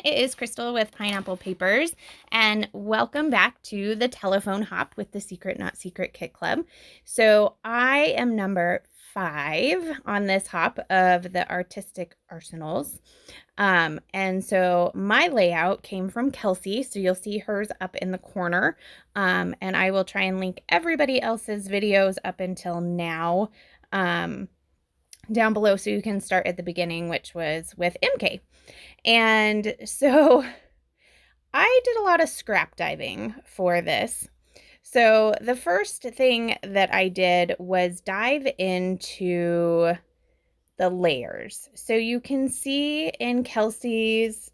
It is Crystal with Pineapple Papers, and welcome back to the Telephone Hop with the Secret Not Secret Kit Club. So I am number 5 on this hop of the Artistic Arsenals. And so my layout came from Kelsey, so you'll see hers up in the corner. And I will try and link everybody else's videos up until now down below so you can start at the beginning, which was with MK. And so I did a lot of scrap diving for this. So the first thing that I did was dive into the layers. So you can see in Kelsey's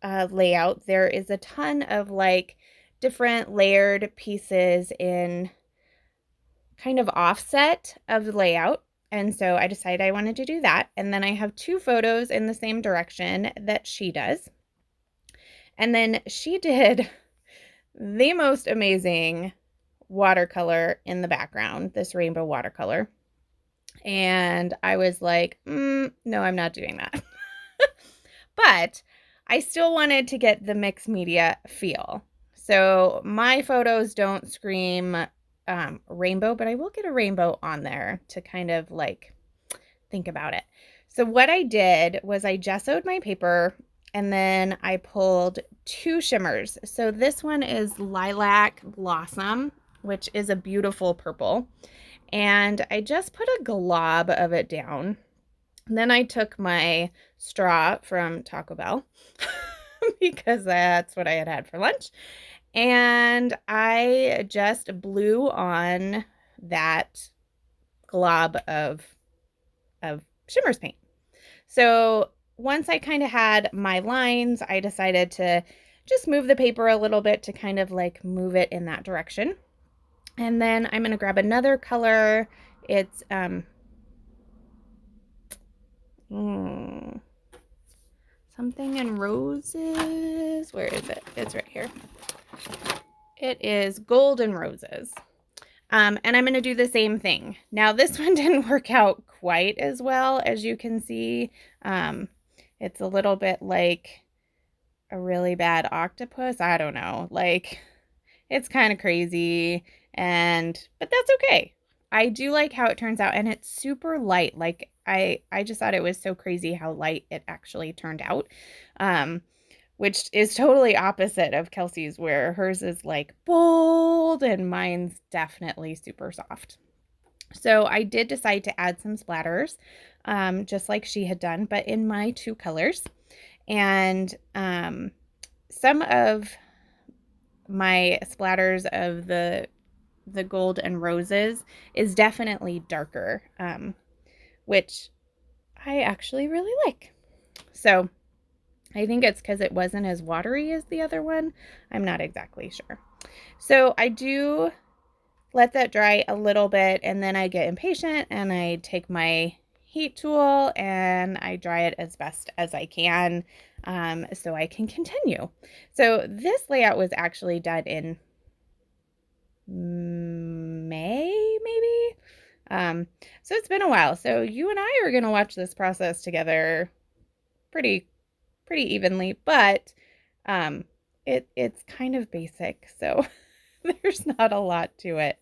layout, there is a ton of like different layered pieces in kind of offset of the layout. And so I decided I wanted to do that. And then I have 2 photos in the same direction that she does. And then she did the most amazing watercolor in the background, this rainbow watercolor. And I was like, no, I'm not doing that. But I still wanted to get the mixed media feel. So my photos don't scream rainbow, but I will get a rainbow on there to kind of like think about it. So what I did was I gessoed my paper and then I pulled 2 shimmers. So this one is Lilac Blossom, which is a beautiful purple. And I just put a glob of it down. And then I took my straw from Taco Bell because that's what I had had for lunch. And I just blew on that glob of Shimmer's paint. So once I kind of had my lines, I decided to just move the paper a little bit to kind of like move it in that direction. And then I'm going to grab another color. It's something in roses. Where is it? It's right here. It is Golden Roses. And I'm going to do the same thing. Now, this one didn't work out quite as well, as you can see. It's a little bit like a really bad octopus. I don't know. Like, it's kind of crazy, but that's okay. I do like how it turns out, and it's super light. Like, I just thought it was so crazy how light it actually turned out. Which is totally opposite of Kelsey's, where hers is like bold and mine's definitely super soft. So I did decide to add some splatters, just like she had done, but in my 2 colors. And some of my splatters of the gold and roses is definitely darker, which I actually really like. So I think it's because it wasn't as watery as the other one. I'm not exactly sure. So I do let that dry a little bit, and then I get impatient and I take my heat tool and I dry it as best as I can, so I can continue. So this layout was actually done in May, maybe? So it's been a while. So you and I are going to watch this process together pretty evenly, but it's kind of basic, so there's not a lot to it.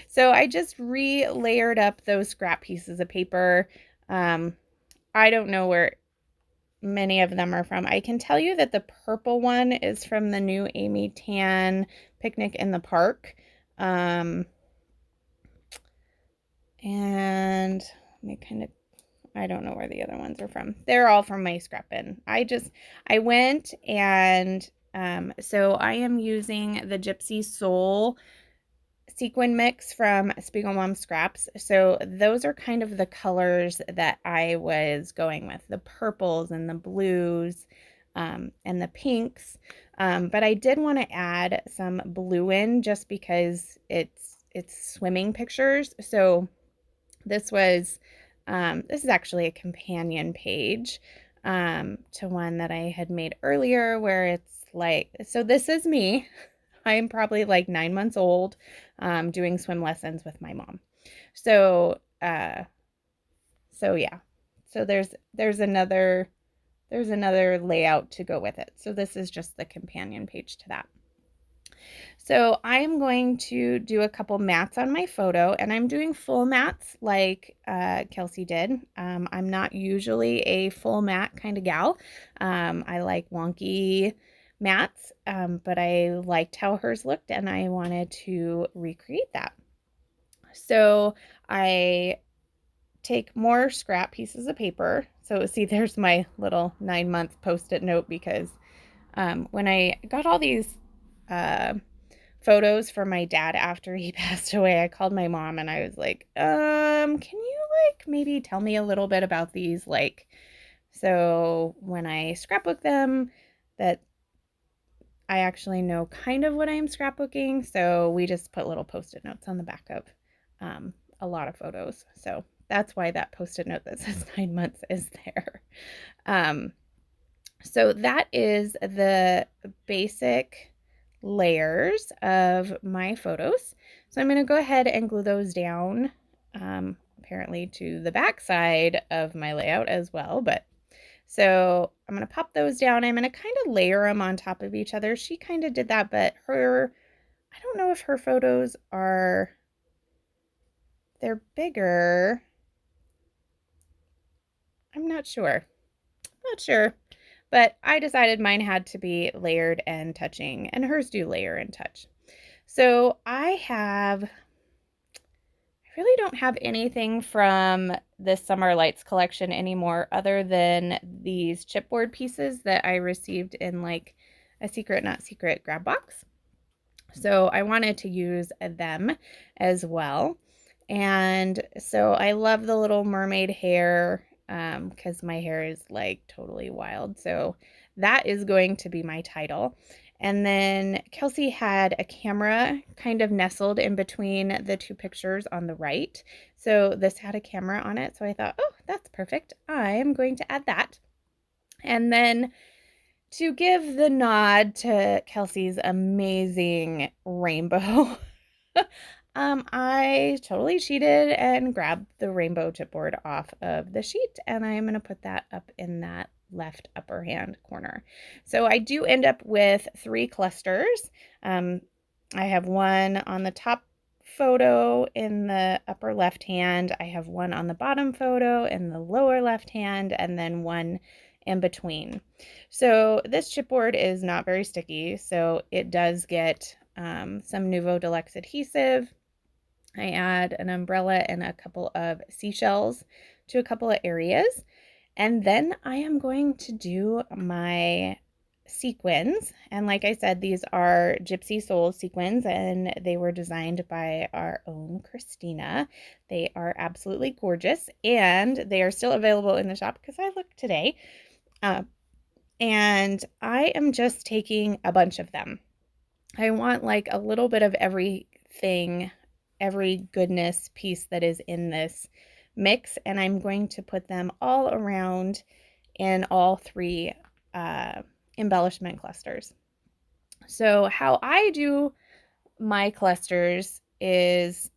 So I just re-layered up those scrap pieces of paper. I don't know where many of them are from. I can tell you that the purple one is from the new Amy Tan Picnic in the Park. And let me kind of, I don't know where the other ones are from. They're all from my scrap bin. I went and, so I am using the Gypsy Soul sequin mix from Spiegel Mom Scraps. So those are kind of the colors that I was going with, the purples and the blues, and the pinks. But I did want to add some blue in just because it's swimming pictures. So this is actually a companion page to one that I had made earlier, where it's like, so this is me. I'm probably like 9 months old, doing swim lessons with my mom. So yeah. So there's another there's another layout to go with it. So this is just the companion page to that. So I'm going to do a couple mats on my photo, and I'm doing full mats like Kelsey did. I'm not usually a full mat kind of gal. I like wonky mats, but I liked how hers looked and I wanted to recreate that. So I take more scrap pieces of paper. So see, there's my little 9-month post-it note, because when I got all these photos from my dad after he passed away, I called my mom and I was like, can you like maybe tell me a little bit about these? Like, so when I scrapbook them, that I actually know kind of what I'm scrapbooking. So we just put little post-it notes on the back of a lot of photos. So that's why that post-it note that says 9 months is there. So that is the basic layers of my photos. So I'm going to go ahead and glue those down, apparently to the back side of my layout as well. But so I'm going to pop those down. I'm going to kind of layer them on top of each other. She kind of did that, but I don't know if her photos they're bigger. I'm not sure. But I decided mine had to be layered and touching, and hers do layer and touch. So I really don't have anything from the Summer Lights collection anymore other than these chipboard pieces that I received in like a Secret Not Secret grab box. So I wanted to use them as well. And so I love the little mermaid hair, because my hair is like totally wild. So that is going to be my title. And then Kelsey had a camera kind of nestled in between the two pictures on the right. So this had a camera on it. So I thought, oh, that's perfect. I am going to add that. And then to give the nod to Kelsey's amazing rainbow, I totally cheated and grabbed the rainbow chipboard off of the sheet, and I'm going to put that up in that left upper hand corner. So I do end up with 3 clusters. I have one on the top photo in the upper left hand. I have one on the bottom photo in the lower left hand, and then one in between. So this chipboard is not very sticky, so it does get some Nouveau Deluxe adhesive. I add an umbrella and a couple of seashells to a couple of areas. And then I am going to do my sequins. And like I said, these are Gypsy Soul sequins, and they were designed by our own Christina. They are absolutely gorgeous, and they are still available in the shop because I looked today. And I am just taking a bunch of them. I want like a little bit of everything, every goodness piece that is in this mix, and I'm going to put them all around in all 3 embellishment clusters. So how I do my clusters is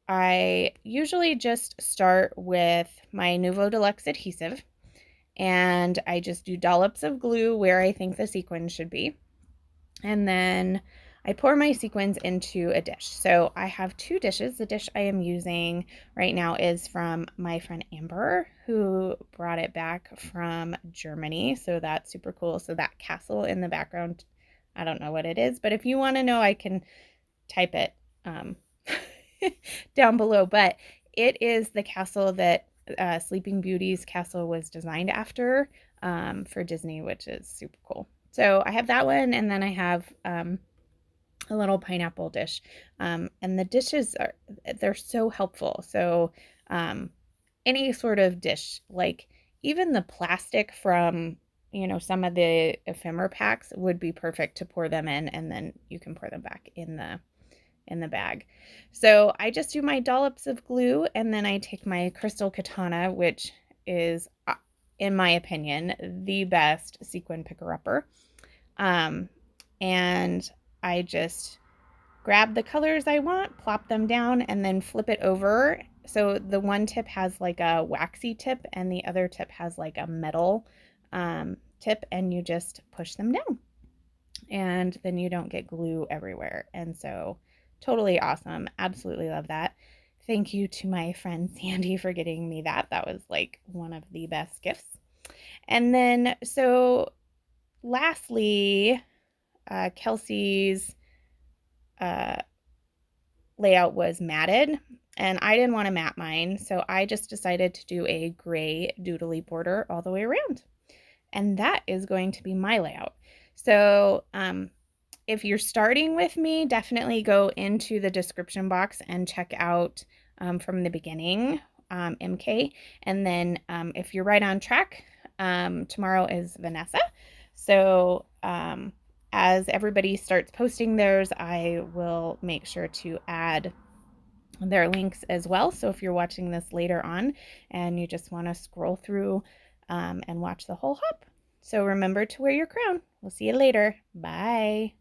I usually just start with my Nouveau Deluxe adhesive, and I just do dollops of glue where I think the sequin should be. And then I pour my sequins into a dish. So I have 2 dishes. The dish I am using right now is from my friend Amber, who brought it back from Germany. So that's super cool. So that castle in the background, I don't know what it is, but if you want to know, I can type it down below. But it is the castle that Sleeping Beauty's castle was designed after for Disney, which is super cool. So I have that one, and then I have a little pineapple dish. And the dishes they're so helpful. So any sort of dish, like even the plastic from, some of the ephemera packs would be perfect to pour them in, and then you can pour them back in the bag. So I just do my dollops of glue, and then I take my crystal katana, which is, in my opinion, the best sequin picker-upper. And I just grab the colors I want, plop them down, and then flip it over. So the one tip has like a waxy tip, and the other tip has like a metal tip and you just push them down. And then you don't get glue everywhere. And so totally awesome. Absolutely love that. Thank you to my friend Sandy for getting me that. That was like one of the best gifts. And then, so lastly, Kelsey's layout was matted, and I didn't want to matte mine, so I just decided to do a gray doodly border all the way around. And that is going to be my layout. So if you're starting with me, definitely go into the description box and check out from the beginning, MK. And then if you're right on track, tomorrow is Vanessa. So as everybody starts posting theirs, I will make sure to add their links as well. So if you're watching this later on and you just want to scroll through and watch the whole hop. So remember to wear your crown. We'll see you later. Bye.